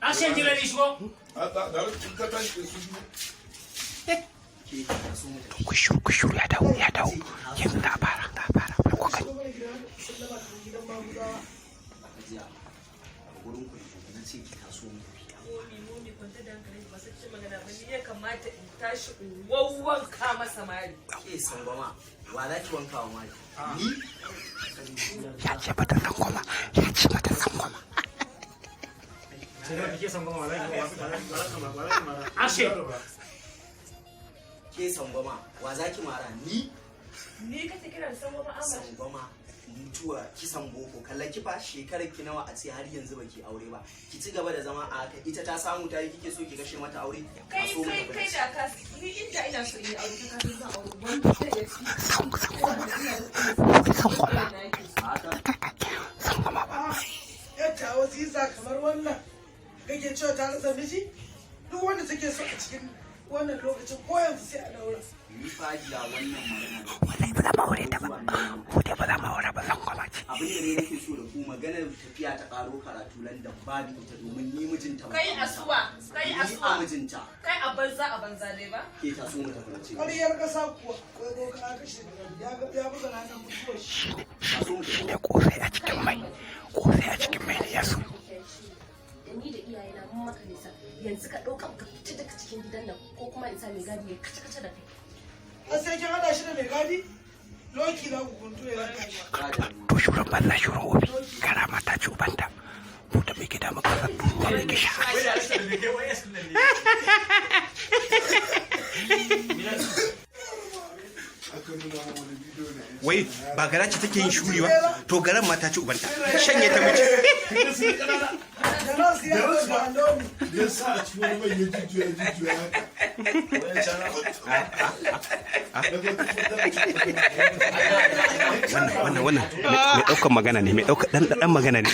Action jira ne shigo. Kushuru ya dawo yanzu da fara ko kai ya kamata in tashi in wawwanka masa mari. Ke sangwama, wa za ki wanka wa mari? Ni? ya ce mata sangwama Ke sangwama, wa za ki mara? Ni? Ni kake kira da sangwama Ahmad? Sangwama, mutuwa, kisan boko, kallon kifa shekarar ki nawa a ce har yanzu baki aure ba. Ki ci gaba da zama a haka, ita ta samu ta yi kike so ki kashe mata aure? Kai da ka ni inda ina so in yi aure ka san zan aure wanda ya ci. sangwama ba yadda wasu yi kamar wannan kake cewa ta rasa miji duk wanda take so a cikin wannan lokacin ko yanzu sai a daura. Ni fajiya wannan magana. wallahi ba za mu aure ta ba ko dai ba za mu aure ba sangwama ce Abin da ne nake so da ku maganar tafiya ta karo karatu London babu ita domin ni mijinta ba. Kai asuwa. Ni a mijinta. Kai a banza ne ba? Ke ta so mu tafi na ce. ƙaryar ƙasa kuwa ko ka kashe ya buga na nan mutuwar shi. shi ne kosai a cikin mai da yasu da ni da iyayena mun maka nisa yanzu ka ɗauka ka fita daga cikin gidan nan ko kuma in sa mai gadi ya kace da kai. An sai kin hada shi da mai gadi loki na hukuntu ya raka shi. to shuran banza shuran obi karama ta ci ubanta mu da mai gida maka san ba mai gisha wai ba gara ce take yin shuri ba to garan ma ta ci ubanta shanye ta miji Da nan su ya zo da aloni. Ya sa a cikin mai ya jujjuya wannan mai daukan magana ne mai daukan dan magana ne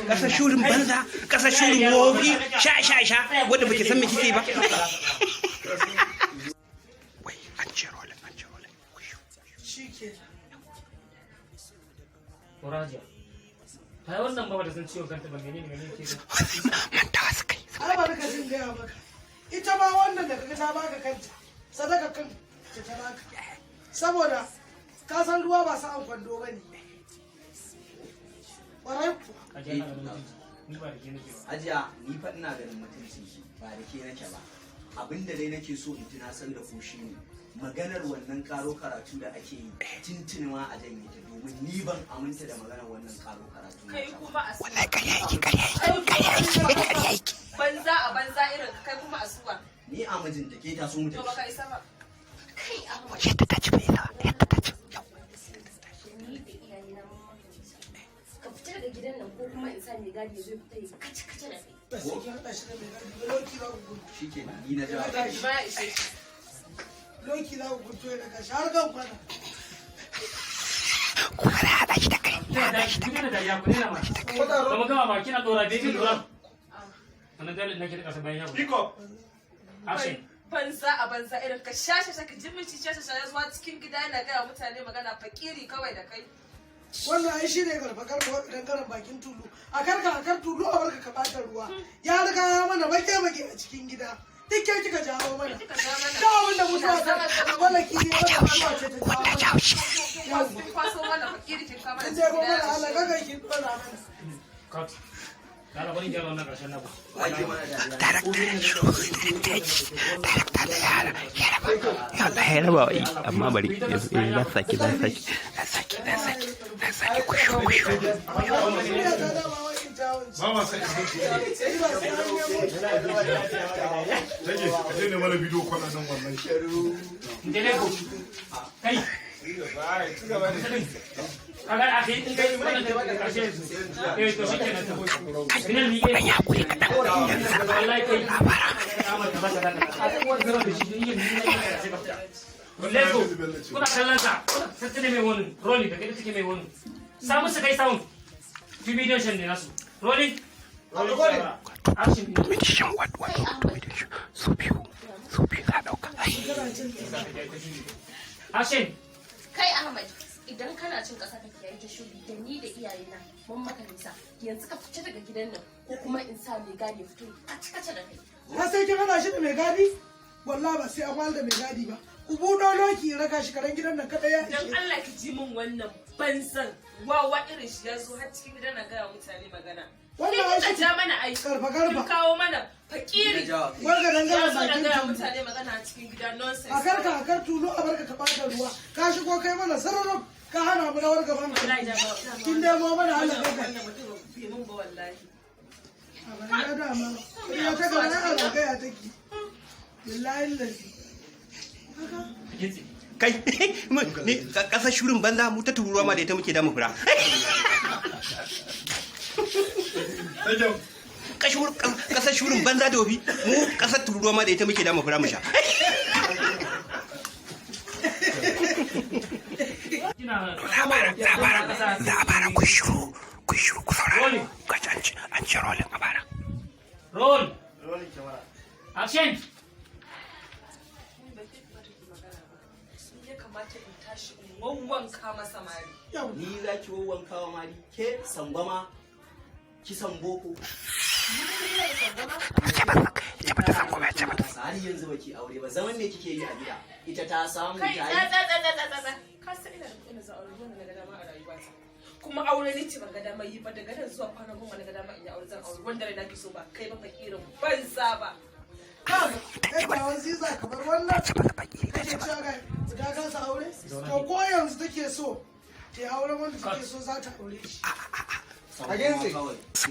kasa shurin banza kasa shurin wofi sha wanda baki san me kike ba wai an ce rolin Shi ke. Korajiya. Ta wannan ba da san ciwon kanta ba menene ke da. mantawa su kai Ai ba ka jin gaya maka. Ita ma wannan da kaga ta baka kanta sadaka kan ta baka. Saboda ka san ruwa ba sa an kwando bane. Warai ku. Ni ba da ke nake ba. Ajiya ni fa ina ganin mutunci ba da ke nake ba. Abinda dai nake so in tunasar da ku shi ne maganar wannan karo karatu da ake yi tuntunuwa a janye ta domin ni ban aminta da maganar wannan karo karatu. Kai kuma asuwa. wallahi kariya yake Banza a banza irin kai kuma asuwa. Ni a mijinta ke ta so mu To tafi. baka isa ba. Kai Ahmad yadda ta ci bai sa yadda ta ci ni da iyayena mun maka nisa ka fita daga gidan nan ko kuma in sa mai gadi ya zo fita ya kace da kai. Ba sai kin hada shi da mai gadi ba loki na hukuntu. Shikenan ni na jawa. Ba ya ishe shi. Loki na hukuntu ya raka shi har kan kwana. kuma da haɗa shi da kai Da ya ku dena ma. Ba mu gama ba kina dora dai kin dora. Wannan dalilin nake da kasa bayan ya. Iko. Action. Banza a banza irin ka shashe ka jimmici shashe ya zuwa cikin gida yana gaya mutane magana fakiri kawai da kai. Wannan ai shi ne garfakar dangaren bakin tulu. A kar tulu a barka ka bata ruwa. Ya riga ya mana bake a cikin gida. Duk ke kika jawo mana. Da abin da mutuwa ta wala kiri wala mutuwa ce ta jawo mana. Kun kwaso mana fakiri kin kama da In je gobe da Allah kaga kin dora mana. Cut. Dala bari gyara wannan karshen na ku. Ake mana da darakta da yara ya raba wa amma bari za saki kusho ba ma sai take ne mana bidiyo kwana nan wannan Dele ko. Kai. Kaga a kai in kai wannan da karshe su. To shi kenan ta. Ina ni dan ya kure kadan wallahi kai labara Let's go. Kuna kallon sa. Sai ne mai wani rolling da kai take mai wani. Samu su kai sound. Bidiyon shan ne nasu. Rolling. Action. meditation wato meditation su biyu za dauka Action. Kai Ahmad idan kana cin ƙasa ka kiyaye ta shuri da ni da iyayena mun maka nisa yanzu ka fita daga gidan nan ko kuma in sa mai gadi ya fito kace da kai. Har sai kin hana shi da mai gadi? Wallahi ba sai an da mai gadi ba. Ku buɗo loki ya raka shi karen gidan nan kada ya Dan Allah ki ji min wannan banzan wawa irin shi ya zo har cikin gidan nan ga mutane magana. Wannan Kika ja mana aiki. Kin kawo mana fakiri. Wanda dangana bakin bakin mutane magana a cikin gida nonsense. a kar tulu a barka ka bata ruwa. Ka shigo kai mana sararraf ka hana mu rawar gaban ka. Kin demo mana Allah kai. Wannan mutum bai mun ba wallahi. Ya dama. Ya ta ga na Allah kai ya take. Billahi lazi. Kai, ni kasar shurin banza mu ta turuwa ma da ita muke damu fura. Kasar shurin banza da obi, mu kasar turuwa ma da ita muke damu fura mu sha. Za a bara ku shiru ku saurara. Gaji an ci rolin a bara. Roll. Action. Ya kamata in tashi in wawwanka masa mari. Ni za ki wawwanka wa mari ke sangwama ki san boko. Har yanzu baki aure ba zaman me kike yi a gida? Ita ta samu ta yi. Ka san ina da kuɗin da za a aure wannan na ga dama a rayuwata. Kuma aure ni ce ban ga dama yi ba daga nan zuwa kwana goma na ga dama in yi aure zan aure wanda rai nake so ba kai ba fakirin banza ba. Kai ba wani ziza kamar wannan kake cewa ga kansa aure? To ko yanzu take so ta aure wanda take so za ta aure shi. A gense.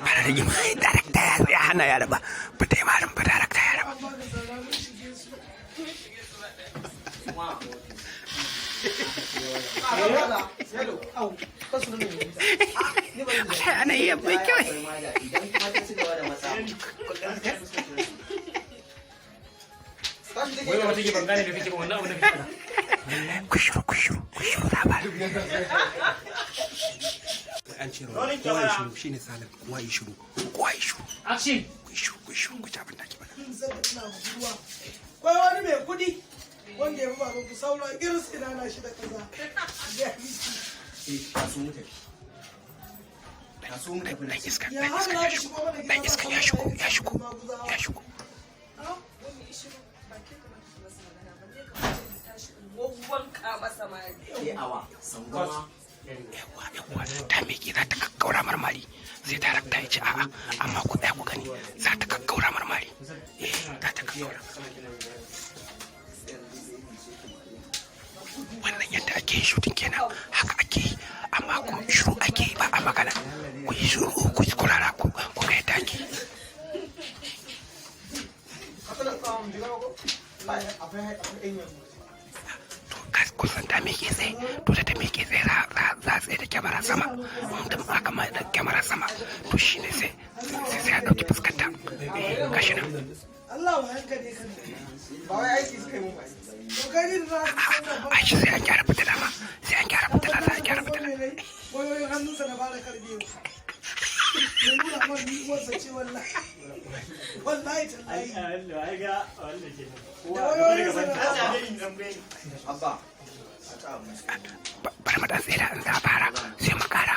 Mara rage mai darakta ya hana ya raba. Ba ta yi marin ba darakta ya raba. Amma da zara mun shige su. Ana iya mai kyau. Idan kuma ta ci gaba da matsa. Wai ba wata ke ban gane da kake ba wannan abu da kake. Ku shiru labarin. An ce rolin kowa ya shiru shine salim kowa ya shiru. Action. Ku shiru ku ci abin da ke bada. Kwai wani mai kudi wanda ya fi baban ku saura iris ina na shi da kaza. Kaso mu tafi. Kaso mu tafi na iska Ya hana ka shigo mana gida. dan iska ya shigo. Wawwanka masa mari. Ke awa sangwama. Yawwa ta miƙe za ta kakkaura marmari sai darakta ya ce a'a amma ku tsaya ku gani za ta kakkaura marmari. Za ta kakkaura. Wannan yadda ake yin shooting kenan haka ake yi amma ku shiru ake yi ba a magana ku yi shiru ku yi kurara ku ga yadda ake yi. Kusan ta miƙe tsaye to da ta miƙe tsaye za a tsaye da kyamara sama wanda aka mai da kyamara sama to shi ne sai a ɗauki fuskanta gashi nan. Allah wa yanka ne kan ba wai aiki suka yi mun ba. To gani da a shi sai an gyara fitila ma sai an gyara fitila za a gyara fitila. wayoyin hannunsa na fara karbe ya nuna man ni wasa ce wallahi tallahi da wayoyinsa na fara Abba. Bari mu dan tsira in za a fara sai mu kara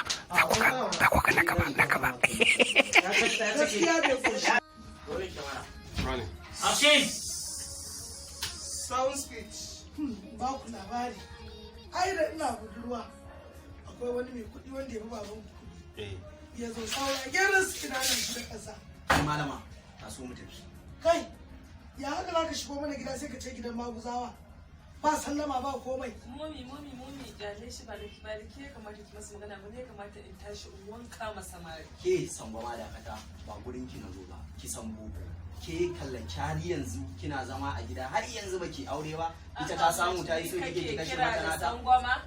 za ku ga na gaba. gaskiya bai koshi. Action. Sound speech. Ba ku labari. Ai da ina budurwa akwai wani mai kuɗi wanda ya fi baban kuɗi. Ya zo saura gyaran su kina nan shi da ƙasa. Malama, kaso mu tafi. Kai, ya haka za ka shigo mana gida sai ka ce gidan maguzawa. Ba sallama ba komai. Momi, kyale shi ba da ke kamata ki masa magana ba ne kamata in tashi in wanka masa mari. Ke sangwama da kata ba gurin ki na zo ba, ki san boko. Ke kallaci har yanzu kina zama a gida har yanzu baki aure ba. Ita ta samu ta yi so kike ki kashe mata nata.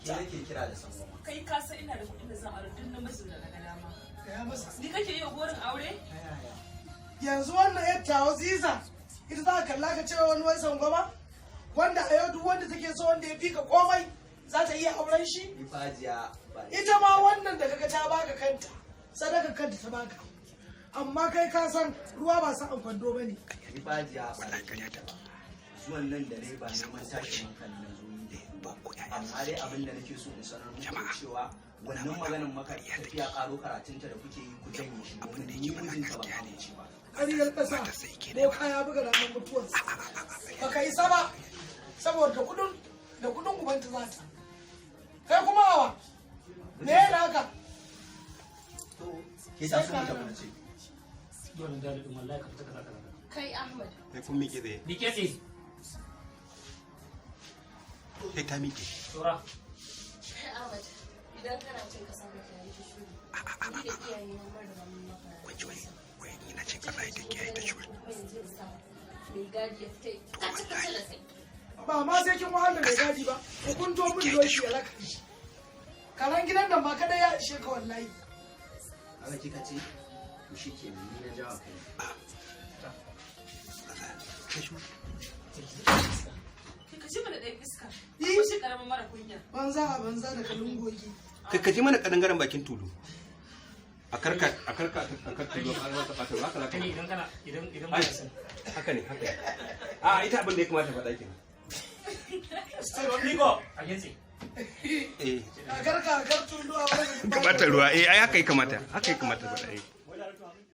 Ke nake kira da sangwama. Kai ka san ina da kuɗin da zan aure duk namijin da na ga dama. Gaya masa. Ni kake yi wa gorin aure? Yanzu wannan yadda waziza ita za ka kalla ka cewa wani wai sangwama? Wanda a yau duk wanda take so wanda ya fika komai za ta iya auren shi? Ita ma wannan da kaga ta baka kanta, sadaka kanta ta baka. Amma kai ka san ruwa ba san kwando bane. Rifajiya ba. Zuwan nan da ne ba neman tashin hankali na zo ni da amma dai abin da nake so in sanar muku cewa wannan maganar maka tafiya karo karatunta da kuke yi ku janye shi domin ni mijinta ban amince ba. ƙaryar ƙasa ko kaya buga ranar mutuwarsa baka isa ba saboda da kudin ubanta za ta kai kuma awa me ya da haka ke sa su mutu mana ce Dole da ɗin wallahi ka fita kaza. Kai Ahmad. Kai kun miƙe tsaye. Miƙe tsaye. Kai ta miƙe. Tora. Kai Ahmad. Idan kana cin kasa da kiyaye ta shuri. Ni da iyaye na mara da mun maka. Wai ina cin kasa ita kiyaye ta shuri. Mai gadi ya fita ka cika da sai. ba ma sai kin wahala mai gadi ba hukunto min doki ya laka karan gidan nan ba kada ya ishe ka wallahi haka kika ce to shikenan ni na jawo kai ka ji mana ɗan iska ko shi karamin mara kunya banza da kalun gogi ka ji mana kadangaren bakin tulu a karka tulu a wata fata ba ka Kani idan ba san. haka ne a ita abin da ya kamata faɗa kenan A gintse. a karka tulu a wani kamata ruwa ai haka ya kamata faɗa